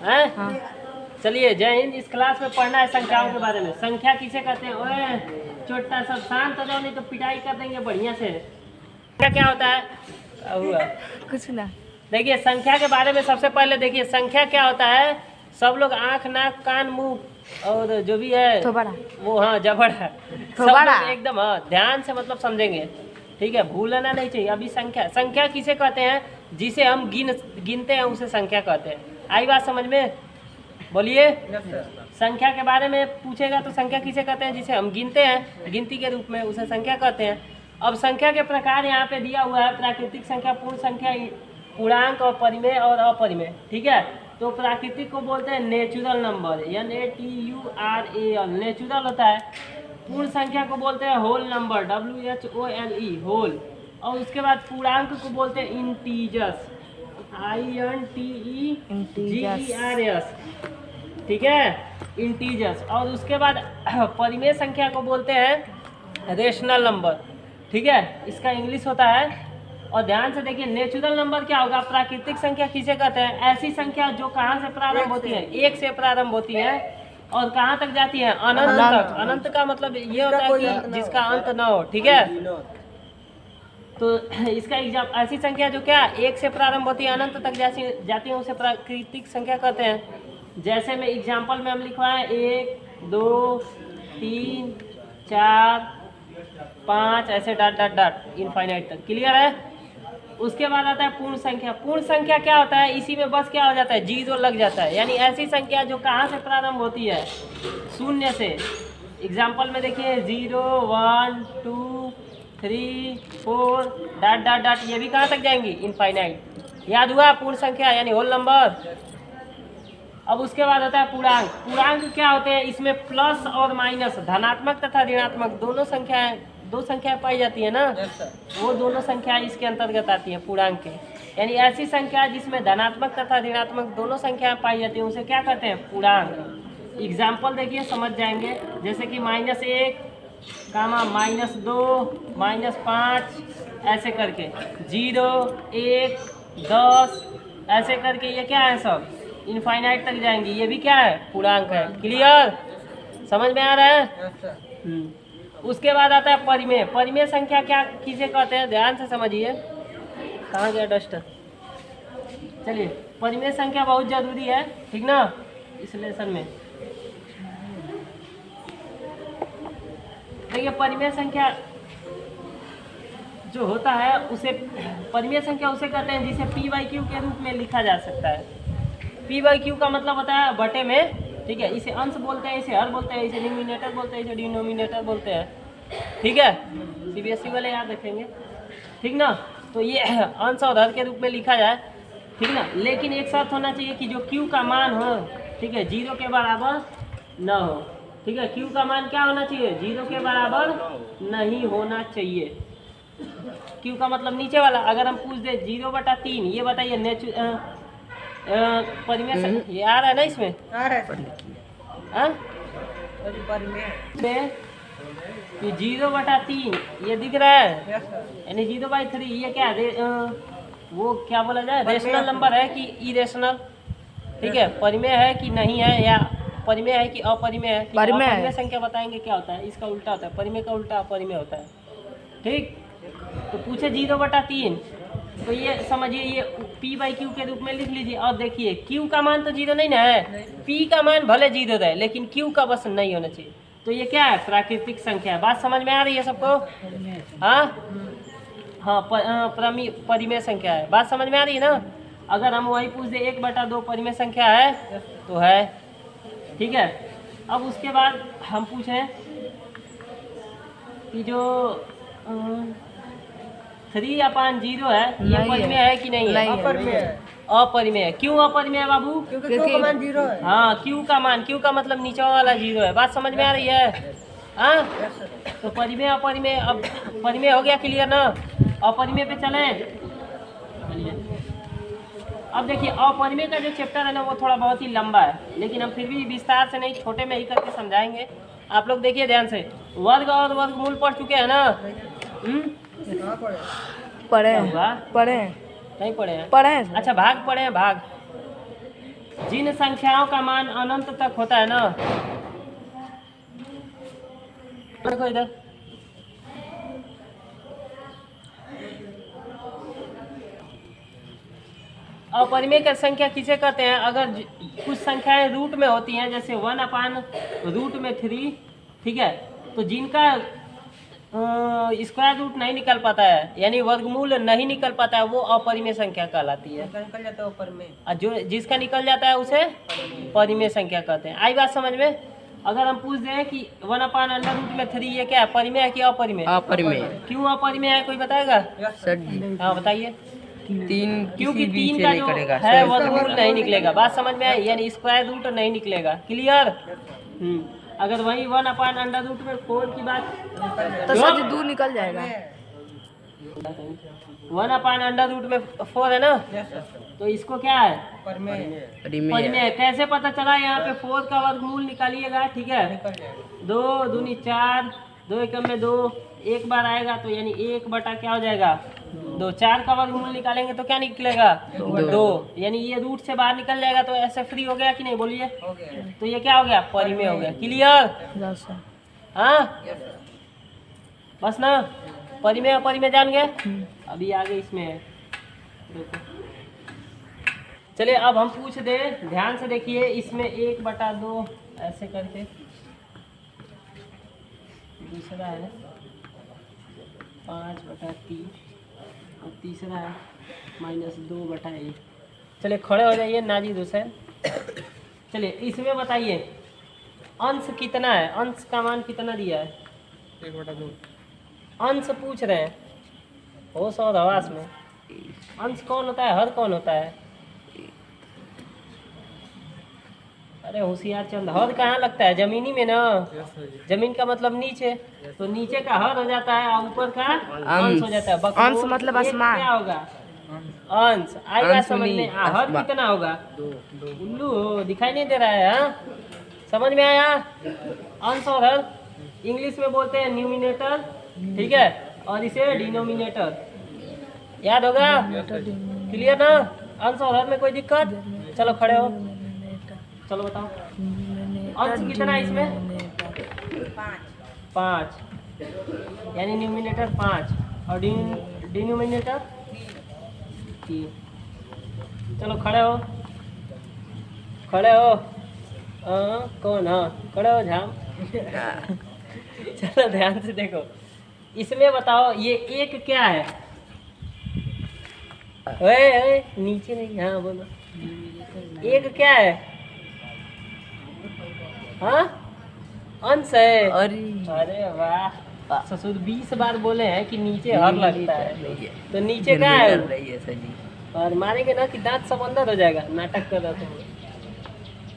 हैं? हाँ। चलिए जय हिंद। इस क्लास में पढ़ना है संख्याओं के बारे में। संख्या किसे कहते हैं? ओए छोटा सब शांत हो जाओ, नहीं तो पिटाई कर देंगे बढ़िया से। संख्या क्या होता है? हुआ कुछ ना। देखिए संख्या के बारे में सबसे पहले देखिए संख्या क्या होता है। सब लोग आँख नाक कान मुंह और जो भी है थोबड़ा। वो हाँ जबड़ है सब थोबड़ा। लोग एकदम हाँ ध्यान से मतलब समझेंगे, ठीक है? भूलना नहीं चाहिए। अभी संख्या किसे कहते हैं? जिसे हम गिनते हैं उसे संख्या कहते हैं। आई बात समझ में? बोलिए। संख्या के बारे में पूछेगा तो संख्या किसे कहते हैं? जिसे हम गिनते हैं गिनती के रूप में, उसे संख्या कहते हैं। अब संख्या के प्रकार यहाँ पे दिया हुआ है। प्राकृतिक संख्या, पूर्ण संख्या, पूर्णांक और परिमेय और अपरिमेय, ठीक है? तो प्राकृतिक को बोलते हैं नेचुरल नंबर, NATURAL, नेचुरल होता है। पूर्ण संख्या को बोलते हैं होल नंबर, WHOLE, होल। और उसके बाद पूर्णांक को बोलते हैं इंटीजर्स, INTEGERS, ठीक है? इंटीजर्स। और उसके बाद परिमेय संख्या को बोलते हैं रेशनल नंबर, ठीक है? इसका इंग्लिश होता है। और ध्यान से देखिए नेचुरल नंबर क्या होगा? प्राकृतिक संख्या किसे कहते हैं? ऐसी संख्या जो कहाँ से प्रारंभ होती है? एक से प्रारंभ होती है और कहाँ तक जाती है? अनंत तक। अनंत का मतलब ये होता है कि जिसका अंत ना हो, ठीक है? तो इसका एग्जाम ऐसी संख्या जो क्या एक से प्रारंभ होती है अनंत तक जाती है उसे प्राकृतिक संख्या कहते हैं। जैसे में एग्जाम्पल में हम लिखवाएं 1 2 3 4 5 ऐसे डॉट डॉट डॉट इनफाइनाइट तक। क्लियर है? उसके बाद आता है पूर्ण संख्या। पूर्ण संख्या क्या होता है? इसी में बस क्या हो जाता है? जीरो लग जाता है। यानी ऐसी संख्या जो कहाँ से प्रारंभ होती है? शून्य से। एग्जाम्पल में देखिए 0 1 2 3 4 डॉट डॉट डॉट, ये भी कहाँ तक जाएंगी? इनफाइनाइट। याद हुआ? पूर्ण संख्या यानी होल नंबर। अब उसके बाद होता है पूर्णांक। पूर्णांक क्या होते हैं? इसमें प्लस और माइनस, धनात्मक तथा ऋणात्मक दो संख्याएं पाई जाती है ना, वो दोनों संख्याएं इसके अंतर्गत आती है पूर्णांक के। यानी ऐसी संख्या जिसमें धनात्मक तथा ऋणात्मक दोनों संख्याएं पाई जाती है उसे क्या कहते हैं? पूर्णांक। एग्जाम्पल देखिए समझ जाएंगे। जैसे कि -1, -2, -5 ऐसे करके, 0 1 10 ऐसे करके, ये क्या है? सब इनफाइनाइट तक जाएंगी। ये भी क्या है? पूर्णांक है। क्लियर? समझ में आ रहा है? उसके बाद आता है परिमेय। परिमेय संख्या क्या किसे कहते हैं? ध्यान से समझिए। कहाँ गया डस्टर? चलिए, परिमेय संख्या बहुत जरूरी है, ठीक ना, इस लेसन में। देखिए परिमेय संख्या जो होता है उसे परिमेय संख्या उसे कहते हैं जिसे P/Q के रूप में लिखा जा सकता है। P/Q का मतलब होता है बटे में, ठीक है? इसे अंश बोलते हैं, इसे हर बोलते हैं, इसे न्यूमिनेटर बोलते हैं, इसे डिनोमिनेटर बोलते हैं, ठीक है? CBSE वाले याद रखेंगे, ठीक ना? तो ये अंश और हर के रूप में लिखा जाए, ठीक ना? लेकिन एक शर्त होना चाहिए कि जो Q का मान हो, ठीक है, 0 के बराबर न हो, ठीक है? Q का मान क्या होना चाहिए? 0 के बराबर नहीं होना चाहिए। Q का मतलब नीचे वाला। अगर हम पूछ दे 0/3, ये बताइए परिमेय ये आ रहा है ना? इसमें आ रहा है कि 0/3 ये दिख रहा है, यानी 0/3 ये क्या वो क्या बोला जाए? रेशनल नंबर है कि इरेशनल, ठीक है? परिमेय है कि नहीं है, या परिमेय है कि अपरिमेय है? अपरिमेय संख्या बताएंगे क्या होता है? इसका उल्टा होता है, परिमेय का उल्टा अपरिमेय होता है, ठीक? तो पूछे 0/3 तो ये समझिए ये P/Q के रूप में लिख लीजिए। और देखिए Q का मान तो 0 नहीं ना है, P का मान भले 0 रहे लेकिन Q का बस नहीं होना चाहिए। तो ये क्या है? प्राकृतिक संख्या है। बात समझ में आ रही है सबको? हाँ परिमेय संख्या है। बात समझ में आ रही है ना? अगर हम वही पूछ दे 1/2 परिमेय संख्या है तो है, ठीक है? अब उसके बाद हम पूछें कि जो 3/0 है, ये परिमेय है कि नहीं है? अपरिमेय है। क्यों अपरिमेय है बाबू? क्योंकि Q का मान 0 है। हाँ Q का मतलब नीचे वाला 0 है। बात समझ में आ रही है? हाँ, तो परिमेय अपरिमेय, अब परिमेय हो गया क्लियर ना? अपरिमेय पे चले। अब देखिए अपरिमेय का जो चैप्टर है ना वो थोड़ा बहुत ही लंबा है, लेकिन हम फिर भी विस्तार से नहीं, छोटे में ही करके समझाएंगे। आप लोग देखिए ध्यान से। वर्ग और वर्गमूल पढ़ चुके हैं ना? पढ़े होगा? पढ़े नहीं पढ़े हैं? पढ़े हैं। अच्छा भाग पढ़े हैं? भाग जिन संख्याओं का मान अनंत तक होता है ना, देखो इधर, अपरिमेय की संख्या किसे कहते हैं? अगर कुछ संख्याएं रूट में होती हैं, जैसे 1/√3, ठीक है, तो जिनका स्क्वायर रूट नहीं निकल पाता है, यानी वर्गमूल नहीं निकल पाता है, वो अपरिमेय संख्या कहलाती है। निकल जाता है ऊपर में, और जो जिसका निकल जाता है उसे परिमेय संख्या कहते हैं। आई बात समझ में? अगर हम पूछ दें कि 1/√3 ये क्या है, परिमेय है कि अपरिमेय? अपरिमेय। क्यों अपरिमेय है, कोई बताएगा? सर जी, हाँ बताइए। 3 क्योंकि किसी भी 3 से का नहीं जो करेगा है वर्गमूल नहीं निकलेगा। बात समझ में आई? यानी स्क्वायर रूट नहीं निकलेगा। क्लियर? अगर वही 1/√4 की बात, तो सर जी दूर निकल जाएगा। 1/√4 है ना, तो इसको क्या है? परिमेय। परिमेय। कैसे पता चला? यहाँ पे 4 का वर्गमूल निकालिएगा, ठीक है, 2 दूनी 4, 2 एकम में 2, एक बार आएगा तो यानी 1 क्या हो जाएगा? 2। 4 का वर्गमूल निकालेंगे तो क्या निकलेगा? 2। यानी ये रूट से बाहर निकल जाएगा, तो ऐसे फ्री हो गया कि नहीं, बोलिए? तो ये क्या हो गया? परिमेय हो गया। क्लियर? हाँ, बस ना, परिमेय अपरिमेय जान गए। अभी आगे इसमें है, देखो। चलिए अब हम पूछ दे, ध्यान से देखिए, इसमें 1/2 ऐसे करके, दूसरा है 5/3 और तीसरा है -2/1। चलिए खड़े हो जाइए नाजिद हुसैन। चलिए इसमें बताइए अंश कितना है, अंश का मान कितना दिया है? 1/2। अंश पूछ रहे हैं, होश और हवास में। अंश कौन होता है, हर कौन होता है? अरे होशियार चंद, हर कहाँ लगता है? जमीनी में ना। जमीन का मतलब नीचे, तो नीचे का हर हो जाता है और ऊपर का अंश हो जाता है। अंश मतलब आसमान। क्या होगा? अंश। आएगा समझ में? हर कितना होगा? उल्लू हो, दिखाई नहीं दे रहा है? हाँ, समझ में आया? अंश और हर इंग्लिश में बोलते हैं न्यूमिनेटर, ठीक है, और इसे डिनोमिनेटर। याद होगा? क्लियर ना? अंश और हर में कोई दिक्कत? चलो खड़े हो, चलो बताओ अंश कितना है इसमें? 5, यानी न्यूमिनेटर 5 और डिनोमिनेटर 3। चलो खड़े हो, खड़े हो। कौन? हाँ खड़े हो झाम। चलो ध्यान से देखो, इसमें बताओ ये एक क्या है? ओए नीचे नहीं, हाँ बोलो, एक क्या है? हाँ, अंश है। अरे वाह, ससुर 20 बार बोले हैं कि नीचे हर लगता है, तो नीचे क्या है? और मारेंगे ना कि दांत सब अंदर हो जाएगा। नाटक कर रहा था।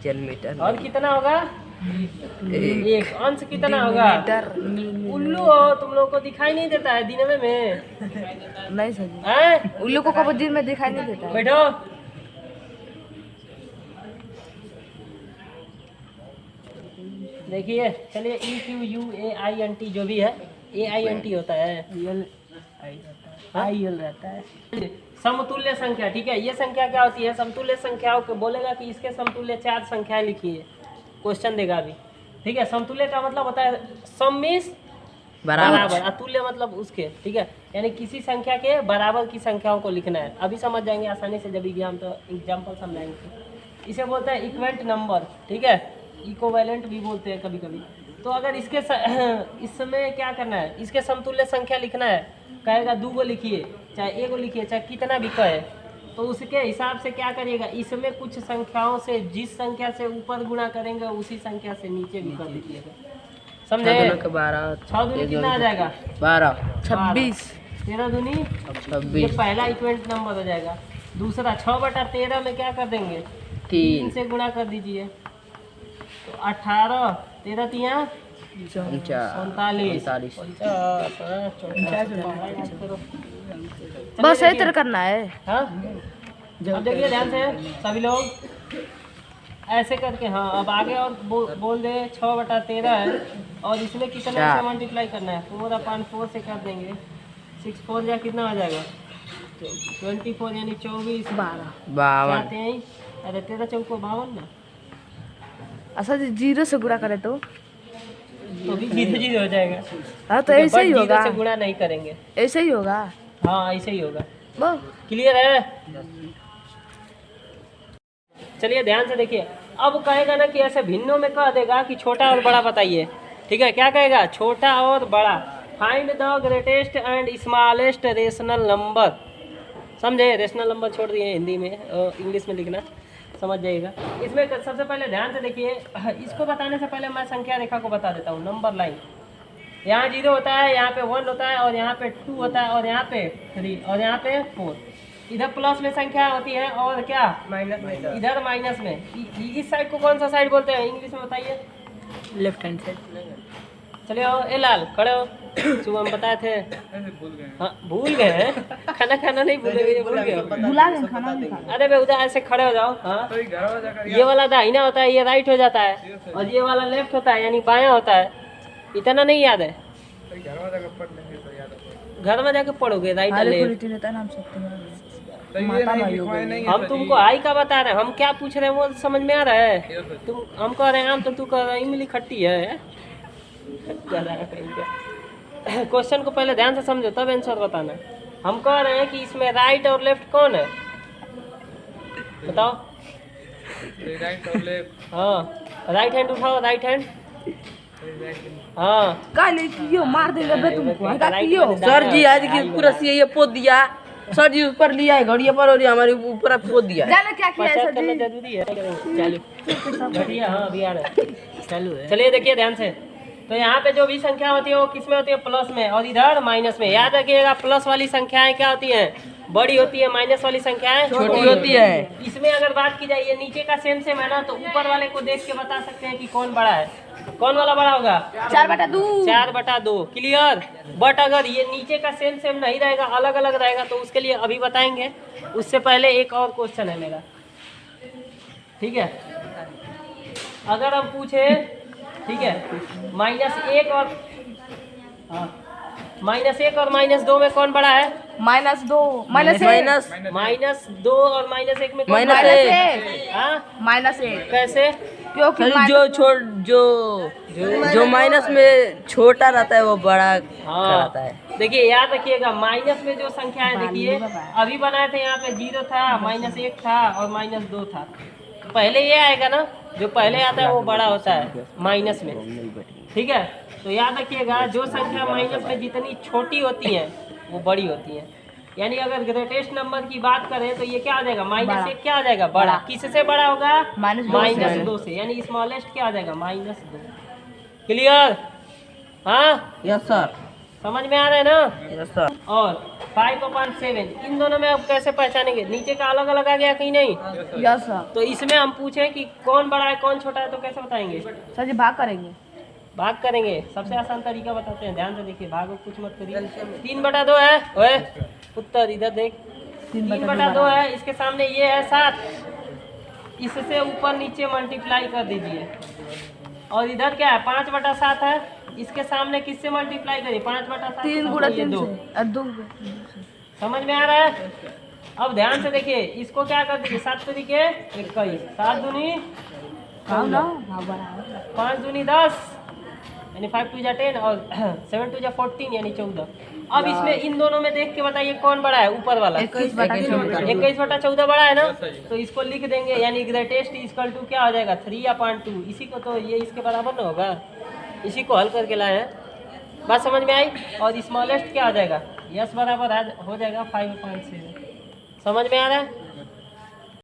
जनमीटर। और कितना होगा? एक। अंश कितना होगा? उल्लू हो, तुम लोग को दिखाई नहीं देता है दिन में? नहीं सर, उल्लू को कभी दिन में दिखाई नहीं देता है। बैठो। देखिए, चलिए EQUAINT जो भी है, AINT होता है, IL रहता है। समतुल्य संख्या, ठीक है, ये संख्या क्या होती है? समतुल्य संख्याओं को बोलेगा कि इसके समतुल्य 4 संख्याएं लिखिए, क्वेश्चन देगा अभी, ठीक है। समतुल्य का मतलब होता है सम मीन्स बराबर, अतुल्य मतलब उसके, ठीक है, यानी किसी संख्या के बराबर की संख्याओं को लिखना है। अभी समझ जाएंगे आसानी से जब एग्जाम्पल समझाएंगे। इसे बोलते हैं इक्वेंट नंबर, ठीक है, इक्विवेलेंट भी बोलते हैं कभी कभी। तो अगर इसके इस समय क्या करना है, इसके समतुल्य संख्या लिखना है, कहेगा 2 गो लिखिए, चाहे 1 गो लिखिए, चाहे कितना भी कहे, तो उसके हिसाब से क्या करिएगा, इसमें कुछ संख्याओं से जिस संख्या से ऊपर गुणा करेंगे उसी संख्या से नीचे भी कर दीजिएगा, समझे? 6 दूनी कितना आ जाएगा? 12, 26, 13 दूनी 26। ये पहला इक्वेंट नंबर हो जाएगा। दूसरा 6/13 में क्या कर देंगे? 3 से गुणा कर दीजिए, तो 18, 13 तिया 39, बस यही तरह करना है। हाँ, अब देखिए ध्यान से सभी लोग ऐसे करके। हाँ, अब आगे और बोल दे 6/13 है और इसमें कितना से मल्टीप्लाई करना है? 4/4 से कर देंगे। 6 4 या कितना हो जाएगा? 24 यानी 24, 52, जाते हैं अरे 13 चौको 52 ना, अच्छा जी 0 से गुणा करे तो भी 0 0 हो जाएगा। हाँ तो ऐसे ही बट होगा, 0 से गुणा नहीं करेंगे। ऐसे ही होगा। हाँ ऐसे ही होगा। वो क्लियर है? चलिए ध्यान से देखिए। अब कहेगा ना कि ऐसे भिन्नों में कह देगा कि छोटा और बड़ा बताइए। ठीक है, क्या कहेगा? छोटा और बड़ा। Find the greatest and smallest rational number. समझे? रेशनल नंबर छोड़ दिए हिंदी में, इंग्लिश में लिखना, समझ जाइएगा। इसमें सबसे पहले ध्यान से देखिए, इसको बताने से पहले मैं संख्या रेखा को बता देता हूँ। नंबर लाइन, यहाँ 0 होता है, यहाँ पे 1 होता है, और यहाँ पे 2 होता है, और यहाँ पे 3, और यहाँ पे 4। इधर प्लस में संख्या होती है और क्या माइनस में, इधर माइनस में। इस साइड को कौन सा साइड बोलते हैं इंग्लिश में बताइए? Left hand side. चलिए आओ, ए लाल खड़े हो। सुबह हम बताए थे। हाँ भूल गए हैं, खाना खाना नहीं भूले, भूल गए हो। भुला गए खाना नहीं खाना। अरे बे उधर ऐसे खड़े हो जाओ। हाँ ये वाला दाहिना होता है, ये राइट हो जाता है, और ये वाला लेफ्ट होता है, यानी बायां होता है। इतना नहीं याद है? घर में जाके पढ़ोगे राइट और लेफ्ट। नाम सकते हम तुमको आई का बता रहे हैं, हम क्या पूछ रहे हैं वो समझ में आ रहा है? तुम हम कह रहे हैं आम, तो तू कह रहा है इमली खट्टी है। क्वेश्चन को पहले ध्यान से समझो तब आंसर बताना। हम कह रहे हैं कि इसमें राइट और लेफ्ट कौन है, बताओ। राइट और लेफ्ट। हाँ राइट हैंड उठाओ, राइट हैंड। हाँ काले कियो मार देंगे बे तुमको, है का कियो। सर जी आज की पूरा ये पोत दिया, सर जी ऊपर लिया है घड़िया पर, और हमारे ऊपर पोत दिया है। जाने क्या किया है पहचान सर करना जी? जरूरी है। चलो घटिया, हाँ अभी आ रहा है, चालू है। चलिए देखिए ध्यान से। तो यहाँ पे जो भी संख्या होती है वो किस में होती है? प्लस में, और इधर माइनस में। याद रखिएगा प्लस वाली संख्याएं क्या होती हैं? बड़ी होती है, माइनस वाली संख्याएं छोटी होती है। इसमें अगर बात की जाए, ये नीचे का सेम सेम है ना, तो ऊपर वाले को देख के बता सकते हैं कि कौन बड़ा है। कौन वाला बड़ा होगा? 4/2। 4/2। क्लियर? बट अगर ये नीचे का सेम सेम नहीं रहेगा, अलग अलग रहेगा, तो उसके लिए अभी बताएंगे। उससे पहले एक और क्वेश्चन है मेरा, ठीक है? अगर हम पूछे, ठीक है, -1 और -1 और -2 में कौन बड़ा है? -2 माइनस -2 और -1 में कौन बड़ा माइनस है? -1 हाँ -1 कैसे? क्योंकि सर जो माइनस में छोटा रहता है वो बड़ा रहता है। देखिए याद रखिएगा, माइनस में जो संख्या है, देखिए अभी बनाए थे, यहाँ पे 0 था, -1 था और -2 था। पहले ये आएगा ना, जो पहले आता है वो बड़ा होता है माइनस में। ठीक है, तो याद रखिएगा जो संख्या माइनस में जितनी छोटी होती है वो बड़ी होती है। यानी अगर ग्रेटेस्ट नंबर की बात करें तो ये क्या आ जाएगा? -1 क्या आ जाएगा? बड़ा। किससे बड़ा होगा? -2 से। यानी स्मॉलेस्ट क्या आ जाएगा? -2। क्लियर? हाँ यस सर। समझ में आ रहा है ना? Yes sir. और 5/7 इन दोनों में अब कैसे पहचानेंगे? नीचे का अलग अलग आ गया कहीं नहीं? Yes sir. तो इसमें हम पूछे कि कौन बड़ा है कौन छोटा है, तो कैसे बताएंगे? सर जी भाग करेंगे। भाग करेंगे। सबसे आसान तरीका बताते हैं, ध्यान से देखिए, भागो कुछ मत करिए। 3/2 है, ओए उत्तर इधर देख, 3/2 है। इसके सामने ये है 7, इससे ऊपर नीचे मल्टीप्लाई कर दीजिए। और इधर क्या है? 5/7 है, इसके सामने किससे मल्टीप्लाई करिए? 5/7 3 × 3 से 2। समझ में आ रहा है? अब ध्यान से देखिए, इसको क्या कर दीजिए? 7 तरीके 21, 7 दूनी 5 दूनी 10, यानी 5 2 जा 10 और 7 2 जा 14 यानी 14। अब इसमें इन दोनों में देख के बताइए कौन बड़ा है? ऊपर वाला 21/14 बड़ा है ना, तो इसको लिख देंगे। यानी ग्रेटेस्ट इक्वल टू क्या हो जाएगा? 3/2। इसी को तो ये इसके बराबर ना होगा, इसी को हल करके लाए हैं। बात समझ में आई? और स्मॉलेस्ट क्या हो जाएगा? यस बराबर हो जाएगा 5/7। समझ में आ रहा है?